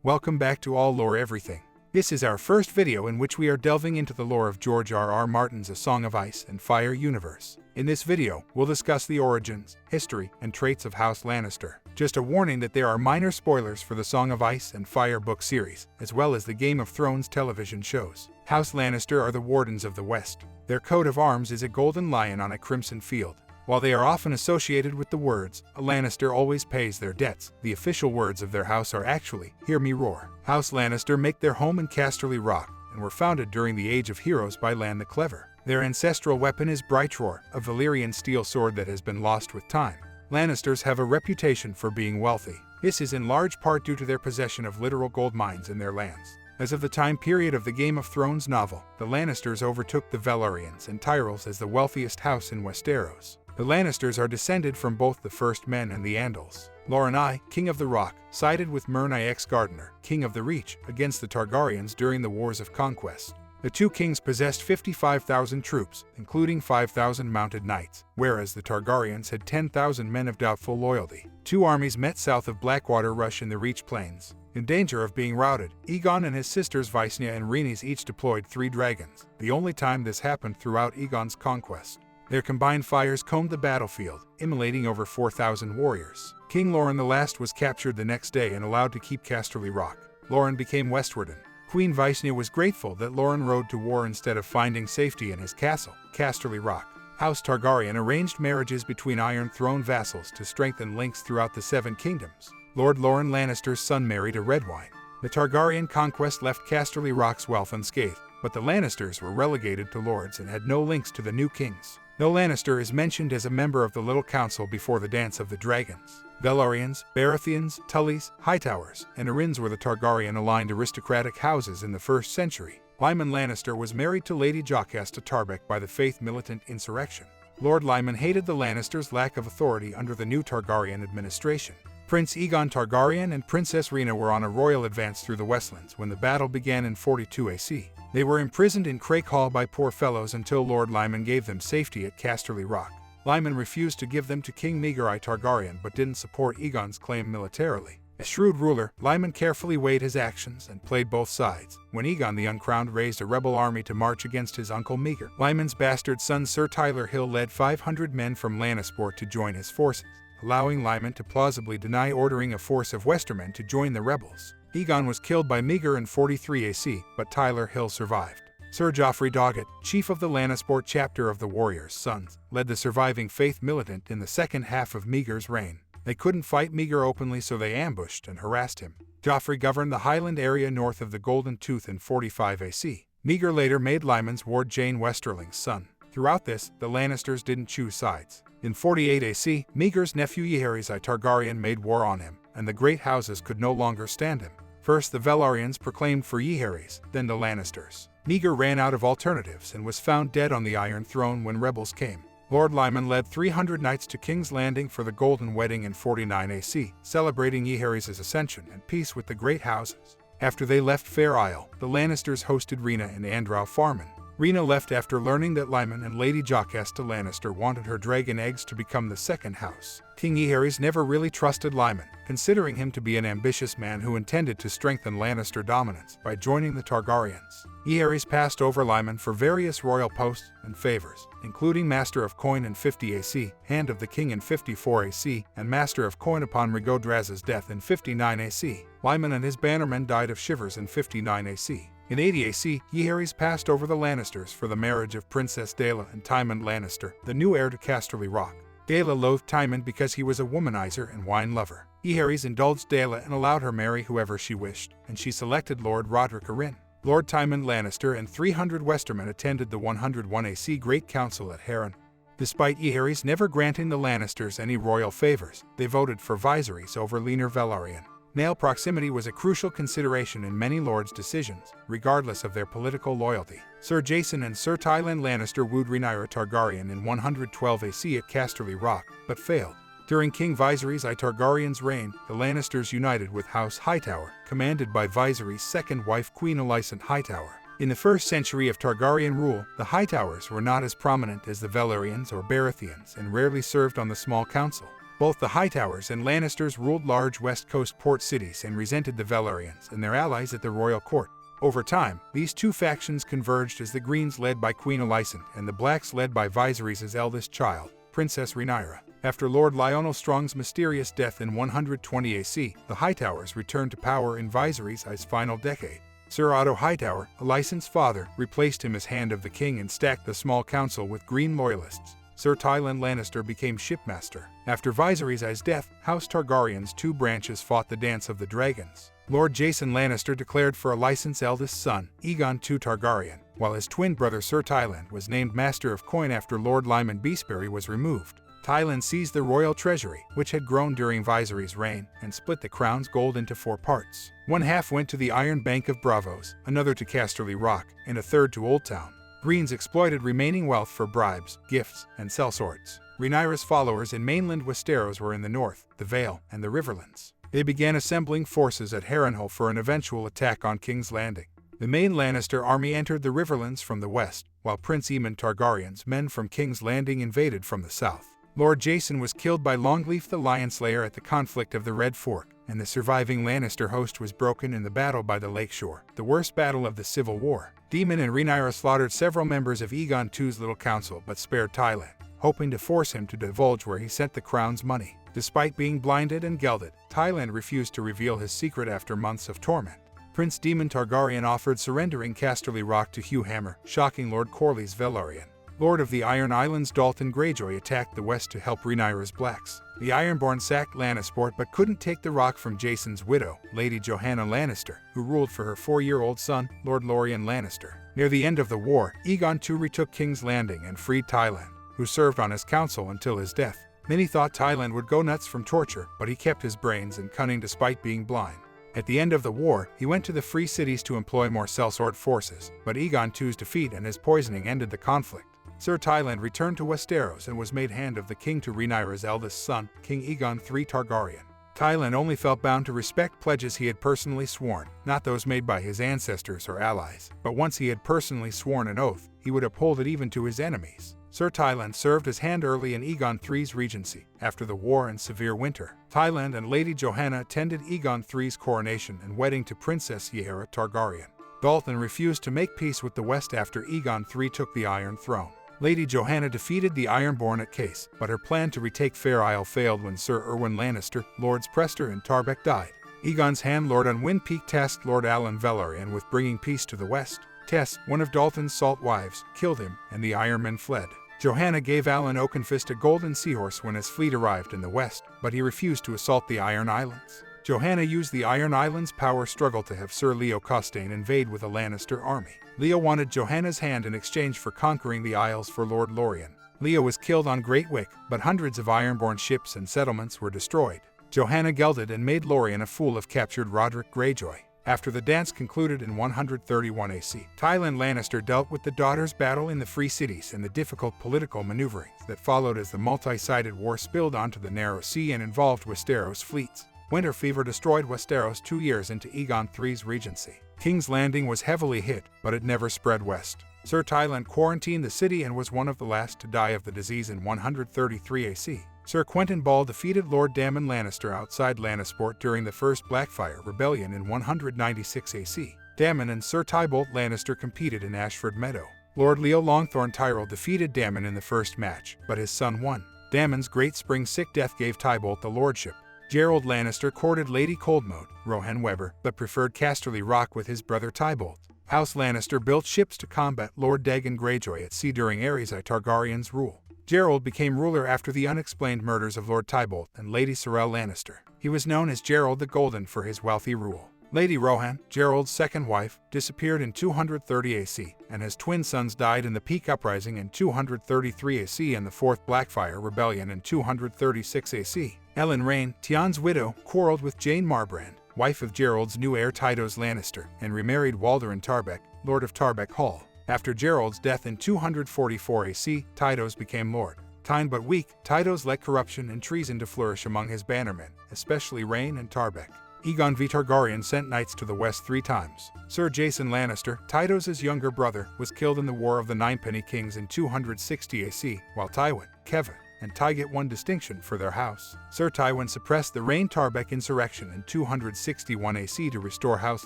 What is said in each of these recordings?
Welcome back to All Lore Everything. This is our first video in which we are delving into the lore of George R.R. Martin's A Song of Ice and Fire universe. In this video, we'll discuss the origins, history, and traits of House Lannister. Just a warning that there are minor spoilers for the Song of Ice and Fire book series, as well as the Game of Thrones television shows. House Lannister are the Wardens of the West. Their coat of arms is a golden lion on a crimson field. While they are often associated with the words, "A Lannister always pays their debts," the official words of their house are actually, "Hear me roar." House Lannister make their home in Casterly Rock, and were founded during the Age of Heroes by Lann the Clever. Their ancestral weapon is Brightroar, a Valyrian steel sword that has been lost with time. Lannisters have a reputation for being wealthy. This is in large part due to their possession of literal gold mines in their lands. As of the time period of the Game of Thrones novel, the Lannisters overtook the Valyrians and Tyrells as the wealthiest house in Westeros. The Lannisters are descended from both the First Men and the Andals. Loren I, King of the Rock, sided with Mern Ix Gardener, King of the Reach, against the Targaryens during the Wars of Conquest. The two kings possessed 55,000 troops, including 5,000 mounted knights, whereas the Targaryens had 10,000 men of doubtful loyalty. Two armies met south of Blackwater Rush in the Reach Plains. In danger of being routed, Aegon and his sisters Visenya and Rhaenys each deployed 3 dragons, the only time this happened throughout Aegon's conquest. Their combined fires combed the battlefield, immolating over 4,000 warriors. King Loren the Last was captured the next day and allowed to keep Casterly Rock. Loren became Westwarden. Queen Visenya was grateful that Loren rode to war instead of finding safety in his castle, Casterly Rock. House Targaryen arranged marriages between Iron Throne vassals to strengthen links throughout the 7 kingdoms. Lord Loren Lannister's son married a Redwyne. The Targaryen conquest left Casterly Rock's wealth unscathed, but the Lannisters were relegated to lords and had no links to the new kings. No Lannister is mentioned as a member of the Little Council before the Dance of the Dragons. Velaryon, Baratheons, Tullys, Hightowers, and Arryns were the Targaryen-aligned aristocratic houses in the 1st century. Lyman Lannister was married to Lady Jocasta Tarbeck by the faith-militant insurrection. Lord Lyman hated the Lannisters' lack of authority under the new Targaryen administration. Prince Aegon Targaryen and Princess Rhaena were on a royal advance through the Westlands when the battle began in 42 AC. They were imprisoned in Crake Hall by poor fellows until Lord Lyman gave them safety at Casterly Rock. Lyman refused to give them to King Maegor I Targaryen but didn't support Aegon's claim militarily. A shrewd ruler, Lyman carefully weighed his actions and played both sides. When Aegon the Uncrowned raised a rebel army to march against his uncle Maegor, Lyman's bastard son Sir Tyler Hill led 500 men from Lannisport to join his forces, allowing Lyman to plausibly deny ordering a force of Westermen to join the rebels. Aegon was killed by Maegor in 43 AC, but Tyler Hill survived. Sir Joffrey Doggett, chief of the Lannisport chapter of the Warriors' Sons, led the surviving faith militant in the second half of Maegor's reign. They couldn't fight Maegor openly, so they ambushed and harassed him. Joffrey governed the Highland area north of the Golden Tooth in 45 AC. Maegor later made Lyman's ward Jane Westerling's son. Throughout this, the Lannisters didn't choose sides. In 48 AC, Maegor's nephew Jaehaerys I Targaryen made war on him, and the great houses could no longer stand him. First the Velaryons proclaimed for Jaehaerys, then the Lannisters. Maegor ran out of alternatives and was found dead on the Iron Throne when rebels came. Lord Lyman led 300 knights to King's Landing for the Golden Wedding in 49 AC, celebrating Jaehaerys' ascension and peace with the great houses. After they left Fair Isle, the Lannisters hosted Rhaena and Andral Farman. Rhaena left after learning that Lyman and Lady Jocasta Lannister wanted her dragon eggs to become the second house. King Jaehaerys never really trusted Lyman, considering him to be an ambitious man who intended to strengthen Lannister dominance by joining the Targaryens. Jaehaerys passed over Lyman for various royal posts and favors, including Master of Coin in 50 AC, Hand of the King in 54 AC, and Master of Coin upon Rigodraz's death in 59 AC. Lyman and his bannermen died of shivers in 59 AC. In 80 AC, Jaehaerys passed over the Lannisters for the marriage of Princess Daela and Tywin Lannister, the new heir to Casterly Rock. Daela loathed Tywin because he was a womanizer and wine lover. Jaehaerys indulged Daela and allowed her marry whoever she wished, and she selected Lord Roderick Arryn. Lord Tywin Lannister and 300 Westermen attended the 101 AC Great Council at Harren. Despite Jaehaerys never granting the Lannisters any royal favors, they voted for Viserys over Laenor Velaryon. Male proximity was a crucial consideration in many lords' decisions, regardless of their political loyalty. Sir Jason and Sir Tywin Lannister wooed Rhaenyra Targaryen in 112 AC at Casterly Rock, but failed. During King Viserys I Targaryen's reign, the Lannisters united with House Hightower, commanded by Viserys' second wife Queen Alicent Hightower. In the 1st century of Targaryen rule, the Hightowers were not as prominent as the Velaryons or Baratheons and rarely served on the small council. Both the Hightowers and Lannisters ruled large west coast port cities and resented the Velaryons and their allies at the royal court. Over time, these two factions converged as the Greens led by Queen Alicent and the Blacks led by Viserys' eldest child, Princess Rhaenyra. After Lord Lionel Strong's mysterious death in 120 AC, the Hightowers returned to power in Viserys' final decade. Sir Otto Hightower, Alicent's father, replaced him as Hand of the King and stacked the small council with Green loyalists. Sir Tywin Lannister became shipmaster. After Viserys' death, House Targaryen's two branches fought the Dance of the Dragons. Lord Jason Lannister declared for Alicent's eldest son, Aegon II Targaryen, while his twin brother Sir Tywin was named Master of Coin after Lord Lyman Beesbury was removed. Tywin seized the royal treasury, which had grown during Viserys' reign, and split the crown's gold into 4 parts. One half went to the Iron Bank of Bravos, another to Casterly Rock, and a third to Old Town. Greens exploited remaining wealth for bribes, gifts, and sellswords. Rhaenyra's followers in mainland Westeros were in the north, the Vale, and the Riverlands. They began assembling forces at Harrenhal for an eventual attack on King's Landing. The main Lannister army entered the Riverlands from the west, while Prince Aemon Targaryen's men from King's Landing invaded from the south. Lord Jason was killed by Longleaf the Lion Slayer at the conflict of the Red Fork, and the surviving Lannister host was broken in the battle by the lakeshore, the worst battle of the Civil War. Daemon and Rhaenyra slaughtered several members of Aegon II's little council but spared Tywin, hoping to force him to divulge where he sent the crown's money. Despite being blinded and gelded, Tywin refused to reveal his secret after months of torment. Prince Daemon Targaryen offered surrendering Casterly Rock to Hugh Hammer, shocking Lord Corlys Velaryon. Lord of the Iron Islands Dalton Greyjoy attacked the west to help Rhaenyra's Blacks. The Ironborn sacked Lannisport but couldn't take the rock from Jason's widow, Lady Johanna Lannister, who ruled for her 4-year-old son, Lord Lorien Lannister. Near the end of the war, Aegon II retook King's Landing and freed Tywin, who served on his council until his death. Many thought Tywin would go nuts from torture, but he kept his brains and cunning despite being blind. At the end of the war, he went to the Free Cities to employ more sellsword forces, but Aegon II's defeat and his poisoning ended the conflict. Sir Tywin returned to Westeros and was made Hand of the King to Rhaenyra's eldest son, King Aegon III Targaryen. Tywin only felt bound to respect pledges he had personally sworn, not those made by his ancestors or allies. But once he had personally sworn an oath, he would uphold it even to his enemies. Sir Tywin served as Hand early in Aegon III's regency. After the war and severe winter, Tywin and Lady Johanna attended Aegon III's coronation and wedding to Princess Rhaenyra Targaryen. Dalton refused to make peace with the West after Aegon III took the Iron Throne. Lady Johanna defeated the Ironborn at Case, but her plan to retake Fair Isle failed when Sir Erwin Lannister, Lords Prester and Tarbeck died. Aegon's Hand Lord on Wind Peak tasked Lord Alan Velaryon with bringing peace to the West. Tess, one of Dalton's salt wives, killed him, and the Ironmen fled. Johanna gave Alan Oakenfist a golden seahorse when his fleet arrived in the west, but he refused to assault the Iron Islands. Johanna used the Iron Islands' power struggle to have Sir Leo Costane invade with a Lannister army. Leo wanted Johanna's hand in exchange for conquering the Isles for Lord Lorien. Leo was killed on Great Wick, but hundreds of Ironborn ships and settlements were destroyed. Johanna gelded and made Lorien a fool of captured Roderick Greyjoy. After the dance concluded in 131 AC, Tywin Lannister dealt with the Daughters' battle in the Free Cities and the difficult political maneuverings that followed as the multi-sided war spilled onto the Narrow Sea and involved Westeros fleets. Winter fever destroyed Westeros 2 years into Aegon III's regency. King's Landing was heavily hit, but it never spread west. Sir Tywin quarantined the city and was one of the last to die of the disease in 133 AC. Sir Quentyn Ball defeated Lord Daemon Lannister outside Lannisport during the First Blackfyre Rebellion in 196 AC. Daemon and Sir Tybalt Lannister competed in Ashford Meadow. Lord Leo Longthorn Tyrell defeated Daemon in the first match, but his son won. Daemon's Great Spring Sick death gave Tybalt the lordship. Gerald Lannister courted Lady Coldmoat, Rohan Weber, but preferred Casterly Rock with his brother Tybalt. House Lannister built ships to combat Lord Dagon Greyjoy at sea during Aerys I Targaryen's rule. Gerald became ruler after the unexplained murders of Lord Tybalt and Lady Sorrel Lannister. He was known as Gerald the Golden for his wealthy rule. Lady Rohan, Gerald's second wife, disappeared in 230 AC, and his twin sons died in the Peak Uprising in 233 AC and the Fourth Blackfyre Rebellion in 236 AC. Ellen Rain, Tian's widow, quarreled with Jane Marbrand, wife of Gerald's new heir Tydos Lannister, and remarried Walderin Tarbeck, Lord of Tarbeck Hall. After Gerald's death in 244 AC, Tydos became lord. Kind but weak, Tydos let corruption and treason to flourish among his bannermen, especially Rain and Tarbeck. Aegon V. Targaryen sent knights to the west 3 times. Sir Jason Lannister, Tydos' younger brother, was killed in the War of the Ninepenny Kings in 260 AC, while Tywin, Kevin, and Tygett won distinction for their house. Sir Tywin suppressed the Rain Tarbeck insurrection in 261 AC to restore House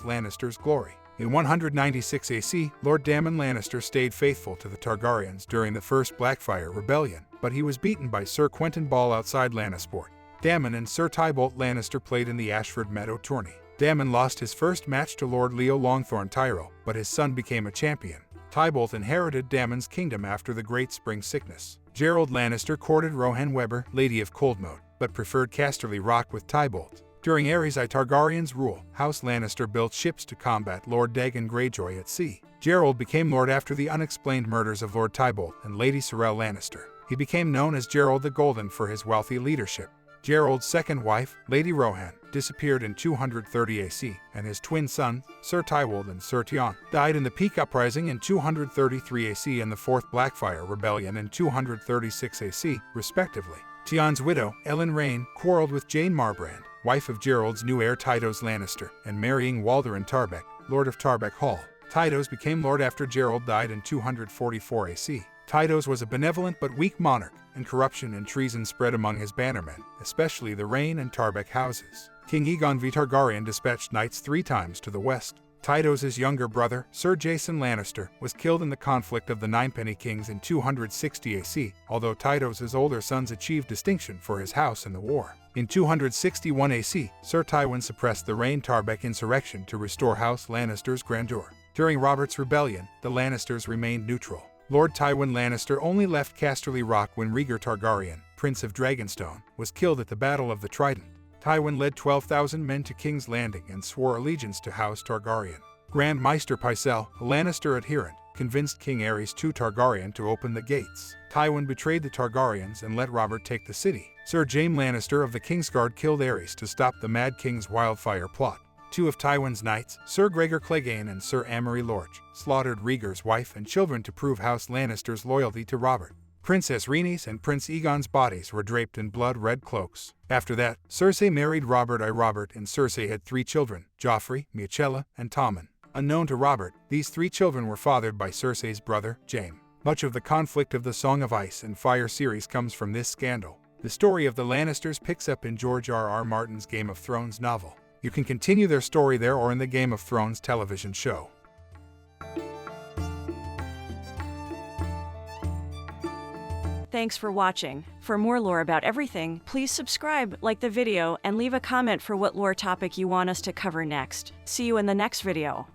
Lannister's glory. In 196 AC, Lord Daemon Lannister stayed faithful to the Targaryens during the First Blackfyre Rebellion, but he was beaten by Sir Quentyn Ball outside Lannisport. Daemon and Sir Tybolt Lannister played in the Ashford Meadow tourney. Daemon lost his first match to Lord Leo Longthorn Tyrell, but his son became a champion. Tybolt inherited Daemon's kingdom after the Great Spring Sickness. Gerald Lannister courted Rohan Weber, Lady of Coldmoat, but preferred Casterly Rock with Tybolt. During Aerys I Targaryen's rule, House Lannister built ships to combat Lord Dagon Greyjoy at sea. Gerald became lord after the unexplained murders of Lord Tybolt and Lady Sorrel Lannister. He became known as Gerald the Golden for his wealthy leadership. Gerald's second wife, Lady Rohan, disappeared in 230 AC, and his twin sons, Sir Tywald and Sir Tion, died in the Peak Uprising in 233 AC and the Fourth Blackfyre Rebellion in 236 AC, respectively. Tion's widow, Ellen Rain, quarreled with Jane Marbrand, wife of Gerald's new heir Tydos Lannister, and marrying Walderin Tarbeck, Lord of Tarbeck Hall. Tydos became lord after Gerald died in 244 AC. Tydos was a benevolent but weak monarch, and corruption and treason spread among his bannermen, especially the Rain and Tarbeck houses. King Aegon V. Targaryen dispatched knights 3 times to the west. Tydos' younger brother, Sir Jason Lannister, was killed in the conflict of the Ninepenny Kings in 260 AC, although Tydos' older sons achieved distinction for his house in the war. In 261 AC, Sir Tywin suppressed the Rain Tarbeck insurrection to restore House Lannister's grandeur. During Robert's rebellion, the Lannisters remained neutral. Lord Tywin Lannister only left Casterly Rock when Rhaegar Targaryen, Prince of Dragonstone, was killed at the Battle of the Trident. Tywin led 12,000 men to King's Landing and swore allegiance to House Targaryen. Grand Maester Pycelle, a Lannister adherent, convinced King Aerys II Targaryen to open the gates. Tywin betrayed the Targaryens and let Robert take the city. Sir Jaime Lannister of the Kingsguard killed Aerys to stop the Mad King's wildfire plot. 2 of Tywin's knights, Sir Gregor Clegane and Sir Amory Lorch, slaughtered Rhaegar's wife and children to prove House Lannister's loyalty to Robert. Princess Rhaenys and Prince Aegon's bodies were draped in blood-red cloaks. After that, Cersei married Robert I. Robert and Cersei had 3 children, Joffrey, Miechella, and Tommen. Unknown to Robert, these 3 children were fathered by Cersei's brother, Jaime. Much of the conflict of the Song of Ice and Fire series comes from this scandal. The story of the Lannisters picks up in George R.R. Martin's Game of Thrones novel. You can continue their story there or in the Game of Thrones television show. Thanks for watching. For more lore about everything, please subscribe, like the video, and leave a comment for what lore topic you want us to cover next. See you in the next video.